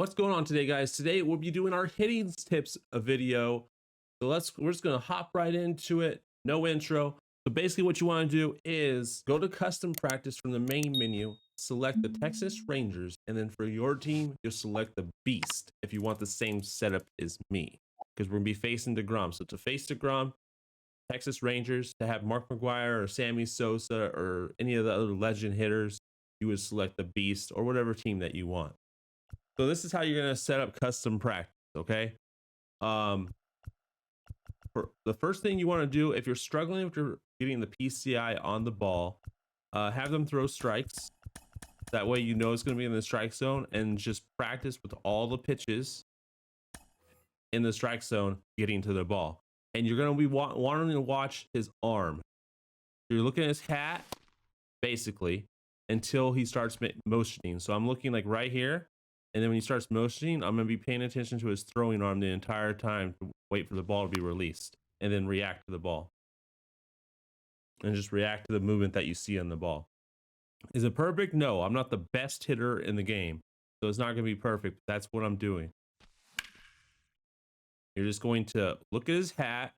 what's going on today, guys? Today we'll be doing our hitting tips video. So we're just gonna hop right into it. No intro. So basically what you want to do is go to custom practice from the main menu, select the Texas Rangers, and then for your team, you'll select the Beast if you want the same setup as me. Because we're gonna be facing DeGrom. So to face DeGrom, Texas Rangers, to have Mark McGwire or Sammy Sosa or any of the other legend hitters, you would select the Beast or whatever team that you want. So this is how you're gonna set up custom practice, okay? For the first thing you want to do, if you're struggling with getting the PCI on the ball, have them throw strikes. That way you know it's gonna be in the strike zone, and just practice with all the pitches in the strike zone getting to the ball. And you're gonna be wanting to watch his arm. You're looking at his hat, basically, until he starts motioning. So I'm looking like right here. And then when he starts motioning, I'm going to be paying attention to his throwing arm the entire time to wait for the ball to be released and then react to the ball. And just react to the movement that you see on the ball. Is it perfect? No, I'm not the best hitter in the game. So it's not going to be perfect. That's what I'm doing. You're just going to look at his hat,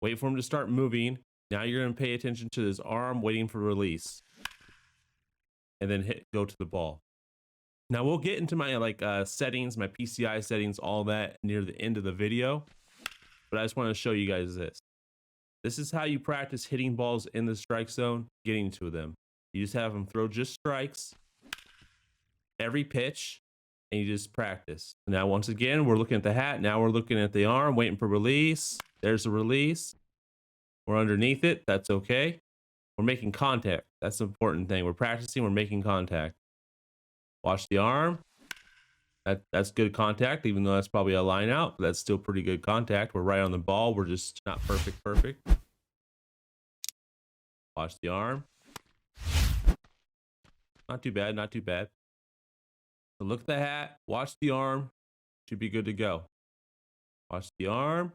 wait for him to start moving. Now you're going to pay attention to his arm, waiting for release. And then go to the ball. Now we'll get into my settings, my PCI settings, all that near the end of the video. But I just want to show you guys this. This is how you practice hitting balls in the strike zone, getting to them. You just have them throw just strikes every pitch, and you just practice. Now once again, we're looking at the hat. Now we're looking at the arm, waiting for release. There's the release. We're underneath it. That's okay. We're making contact. That's the important thing. We're practicing. We're making contact. Watch the arm. That's good contact, even though that's probably a line out, but that's still pretty good contact. We're right on the ball. We're just not perfect. Watch the arm. Not too bad, not too bad. So look at the hat. Watch the arm. Should be good to go. Watch the arm.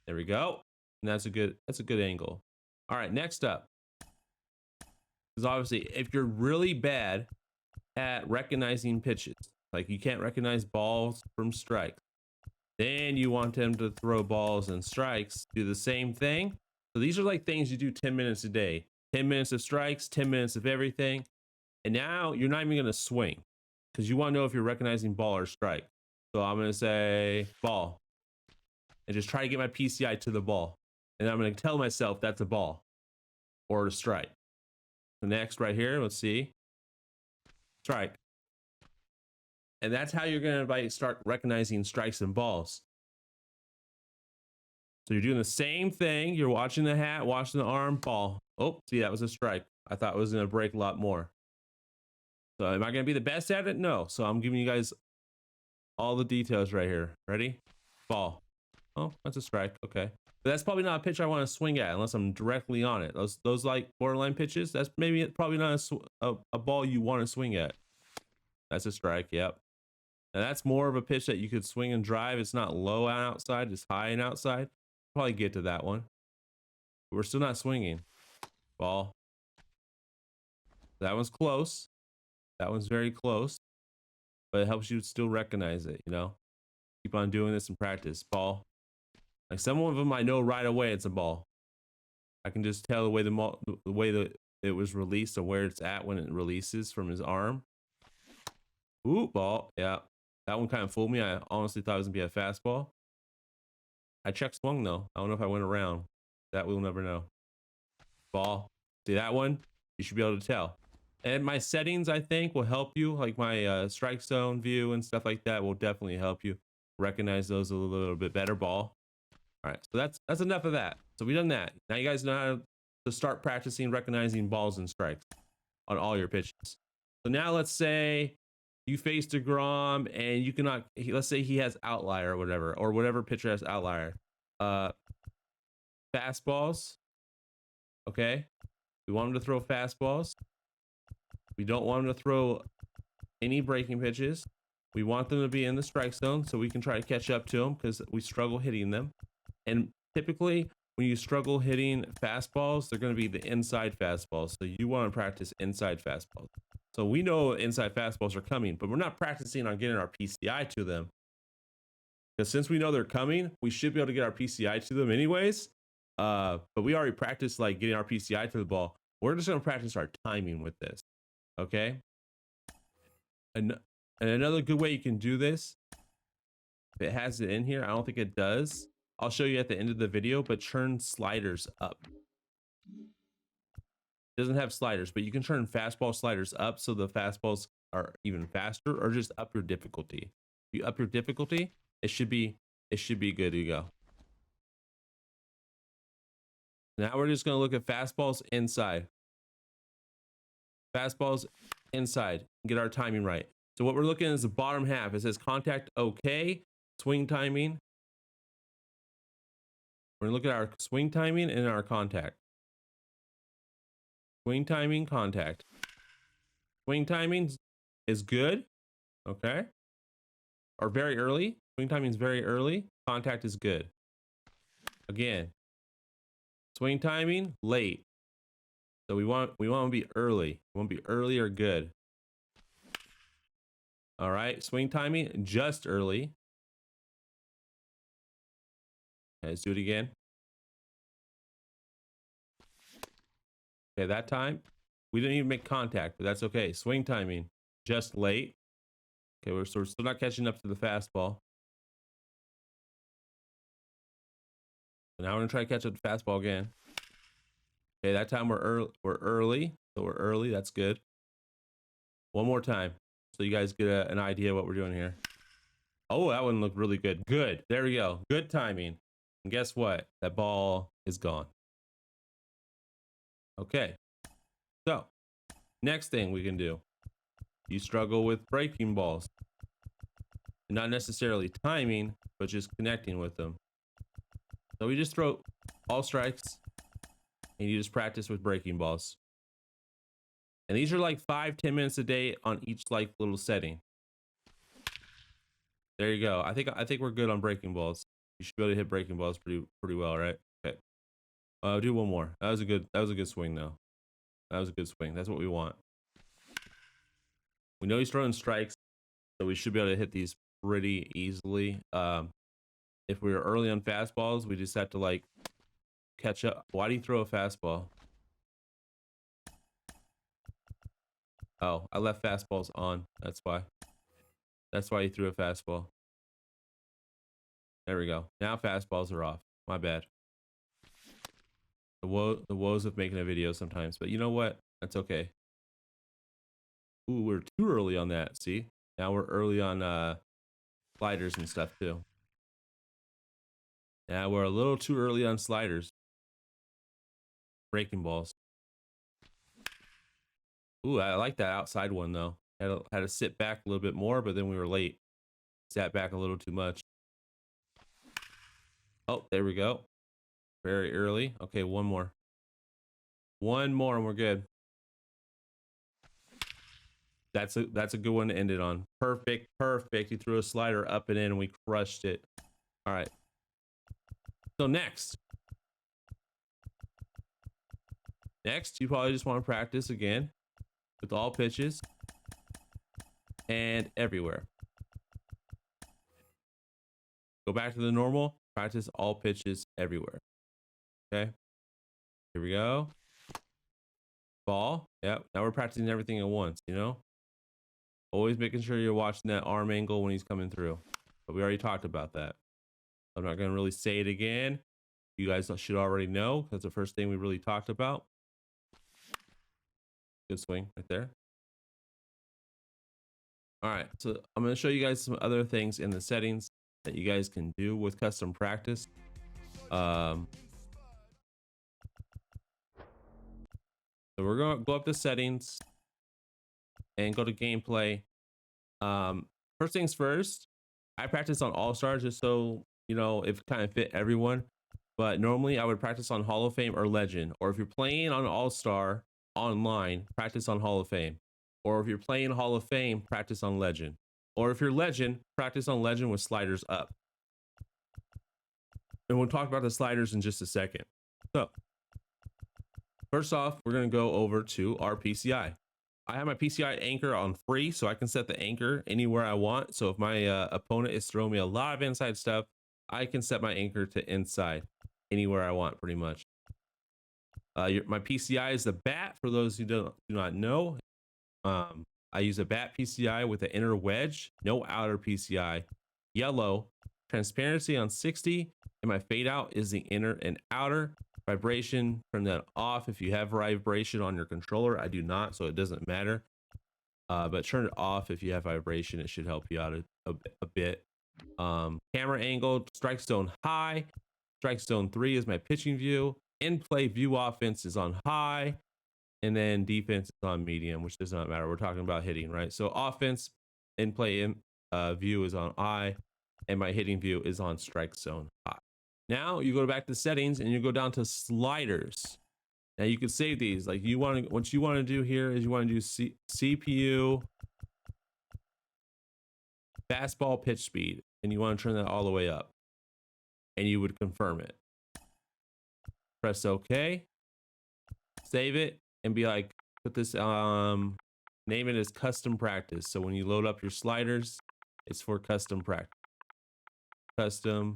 There we go. And that's a good angle. All right, next up. Because obviously, if you're really bad at recognizing pitches, like you can't recognize balls from strikes, then you want them to throw balls and strikes, do the same thing. So these are like things you do 10 minutes a day. 10 minutes of strikes, 10 minutes of everything. And now you're not even going to swing because you want to know if you're recognizing ball or strike. So I'm going to say ball and just try to get my PCI to the ball. And I'm going to tell myself that's a ball or a strike. The next right here, let's see. Strike. And that's how you're going to start recognizing strikes and balls. So you're doing the same thing. You're watching the hat, watching the arm, ball. Oh, see, that was a strike. I thought it was going to break a lot more. So am I going to be the best at it? No. So I'm giving you guys all the details right here. Ready? Ball. Oh, that's a strike. Okay. But that's probably not a pitch I want to swing at unless I'm directly on it. Those like borderline pitches, that's probably not a ball you want to swing at. That's a strike. Yep. And that's more of a pitch that you could swing and drive. It's not low and outside, it's high and outside. Probably get to that one. But we're still not swinging. Ball. That one's close. That one's very close. But it helps you still recognize it, you know? Keep on doing this in practice. Ball. Like some of them I know right away it's a ball. I can just tell the way that it was released or where it's at when it releases from his arm. Ooh, ball. Yeah. That one kind of fooled me. I honestly thought it was going to be a fastball. I check swung though. I don't know if I went around. That we'll never know. Ball. See that one? You should be able to tell. And my settings, I think, will help you. Like my strike zone view and stuff like that will definitely help you recognize those a little bit better. Ball. All right, so that's enough of that. So we've done that. Now you guys know how to start practicing recognizing balls and strikes on all your pitches. So now let's say you face DeGrom and you cannot, let's say he has outlier or whatever pitcher has outlier. Fastballs. Okay. We want him to throw fastballs. We don't want him to throw any breaking pitches. We want them to be in the strike zone so we can try to catch up to them because we struggle hitting them. And typically when you struggle hitting fastballs, they're going to be the inside fastballs. So you want to practice inside fastballs. So we know inside fastballs are coming, but we're not practicing on getting our PCI to them. Because since we know they're coming, we should be able to get our PCI to them anyways. But we already practiced like getting our PCI to the ball. We're just gonna practice our timing with this. Okay. And another good way you can do this, if it has it in here, I don't think it does. I'll show you at the end of the video, but turn sliders up. It doesn't have sliders, but you can turn fastball sliders up so the fastballs are even faster, or just up your difficulty. If you up your difficulty, it should be good to go. Now we're just gonna look at fastballs inside. Fastballs inside, get our timing right. So what we're looking at is the bottom half. It says contact okay, swing timing. We're gonna look at our swing timing and our contact. Swing timing, contact. Swing timing is good, okay? Or very early. Swing timing is very early. Contact is good. Again, swing timing late. So we want to be early. We want to be early or good. All right, swing timing just early. Okay, let's do it again. Okay, that time we didn't even make contact, but that's okay. Swing timing just late. Okay, we're still not catching up to the fastball. So now we're gonna try to catch up to fastball again. Okay, that time we're early. So we're early. That's good. One more time, so you guys get an idea of what we're doing here. Oh, that one looked really good. Good. There we go. Good timing. And guess what? That ball is gone. Okay. So, next thing we can do. You struggle with breaking balls. Not necessarily timing, but just connecting with them. So we just throw all strikes, and you just practice with breaking balls. And these are like 5-10 minutes a day on each like little setting. There you go. I think we're good on breaking balls. You should be able to hit breaking balls pretty well, right? Okay. I'll do one more. That was a good swing though. That was a good swing. That's what we want. We know he's throwing strikes, so we should be able to hit these pretty easily. If we were early on fastballs, we just have to like catch up. Why do you throw a fastball? Oh, I left fastballs on. That's why. That's why he threw a fastball. There we go. Now fastballs are off. My bad. The woes of making a video sometimes, but you know what? That's okay. Ooh, we're too early on that. See? Now we're early on sliders and stuff too. Now we're a little too early on sliders. Breaking balls. Ooh, I like that outside one though. Had to sit back a little bit more, but then we were late. Sat back a little too much. Oh, there we go. Very early. Okay, one more. One more and we're good. That's a good one to end it on. Perfect, perfect. He threw a slider up and in and we crushed it. All right. So next, you probably just want to practice again with all pitches and everywhere. Go back to the normal, practice all pitches everywhere. Okay, here we go. Ball. Yep, now we're practicing everything at once, you know? Always making sure you're watching that arm angle when he's coming through. But we already talked about that. I'm not going to really say it again. You guys should already know. That's the first thing we really talked about. Good swing right there. All right, so I'm going to show you guys some other things in the settings that you guys can do with custom practice. So we're going to go up to settings and go to gameplay. First things first, I practice on all-stars just so, you know, it kind of fit everyone. But normally I would practice on Hall of Fame or Legend. Or if you're playing on All-Star online, practice on Hall of Fame. Or if you're playing Hall of Fame, practice on Legend. Or if you're Legend, practice on Legend with sliders up. And we'll talk about the sliders in just a second. So, first off, we're going to go over to our PCI. I have my PCI anchor on free, so I can set the anchor anywhere I want. So if my opponent is throwing me a lot of inside stuff, I can set my anchor to inside anywhere I want, pretty much. My PCI is the bat. For those who do not know, I use a bat PCI with an inner wedge, no outer PCI. Yellow, transparency on 60, and my fade out is the inner and outer. Vibration, turn that off if you have vibration on your controller. I do not, so it doesn't matter. But turn it off if you have vibration. It should help you out a bit. Camera angle, strike zone high. Strike zone 3 is my pitching view. In play view offense is on high. And then defense is on medium, which does not matter. We're talking about hitting, right? So offense in play view is on high, and my hitting view is on strike zone high. Now you go back to settings and you go down to sliders. Now you can save these. Like what you want to do here is you want to do CPU fastball pitch speed, and you want to turn that all the way up, and you would confirm it. Press OK, save it, and be like, put this name it as custom practice. So when you load up your sliders, it's for custom practice. Custom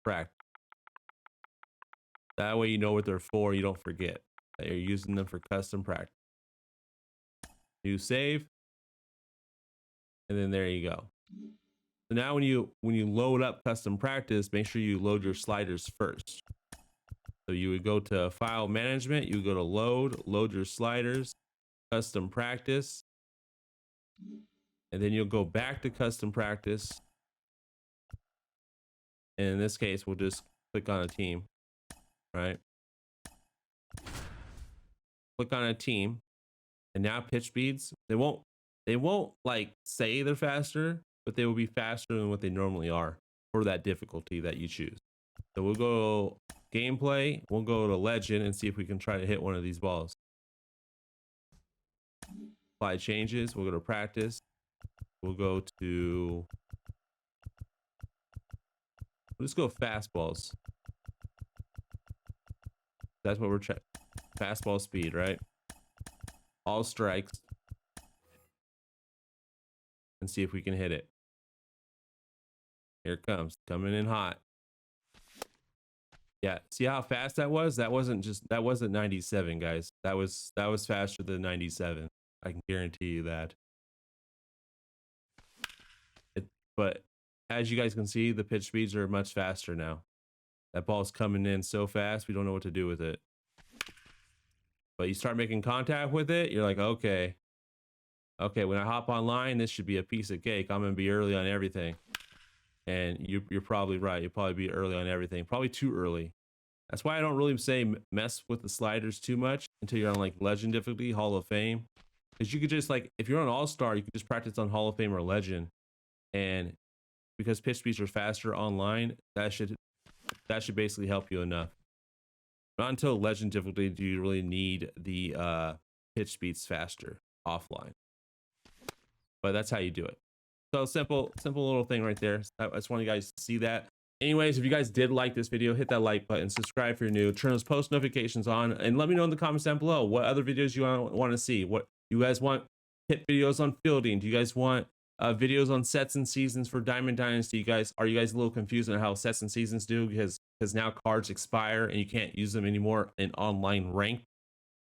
practice. That way you know what they're for. You don't forget that you're using them for custom practice. You save, and then there you go. So now when you load up custom practice, make sure you load your sliders first. So you would go to file management, you go to load your sliders, custom practice, and then you'll go back to custom practice. And in this case, we'll just click on a team, right? Click on a team, and now pitch speeds, they won't like say they're faster, but they will be faster than what they normally are for that difficulty that you choose. So we'll go gameplay, we'll go to legend and see if we can try to hit one of these balls. Apply changes, we'll go to practice, we'll go to, let's go fastballs. That's what we're checking. Fastball speed, right? All strikes. And see if we can hit it. Here it comes, coming in hot. Yeah, see how fast that was? That wasn't 97, guys. That was faster than 97. I can guarantee you that. But as you guys can see, the pitch speeds are much faster now. That ball's coming in so fast, we don't know what to do with it. But you start making contact with it, you're like, okay, when I hop online, this should be a piece of cake. I'm gonna be early on everything. And you're probably right. You'll probably be early on everything. Probably too early. That's why I don't really say mess with the sliders too much until you're on like legend difficulty, Hall of Fame. Because you could just like, if you're on All-Star, you could just practice on Hall of Fame or legend. And because pitch speeds are faster online, that should basically help you enough. Not until legend difficulty do you really need the pitch speeds faster offline. But that's how you do it. So simple little thing right there. I just want you guys to see that. Anyways, if you guys did like this video, hit that like button, subscribe if you're new, turn those post notifications on, and let me know in the comments down below what other videos you want to see. What you guys want? Hit videos on fielding. Do you guys want videos on sets and seasons for Diamond Dynasty? Are you guys a little confused on how sets and seasons do? Because now cards expire and you can't use them anymore in online ranked.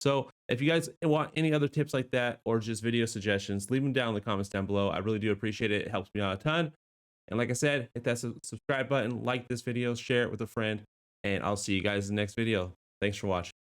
So if you guys want any other tips like that or just video suggestions, leave them down in the comments down below. I really do appreciate it. It helps me out a ton. And like I said, hit that subscribe button, like this video, share it with a friend, and I'll see you guys in the next video. Thanks for watching.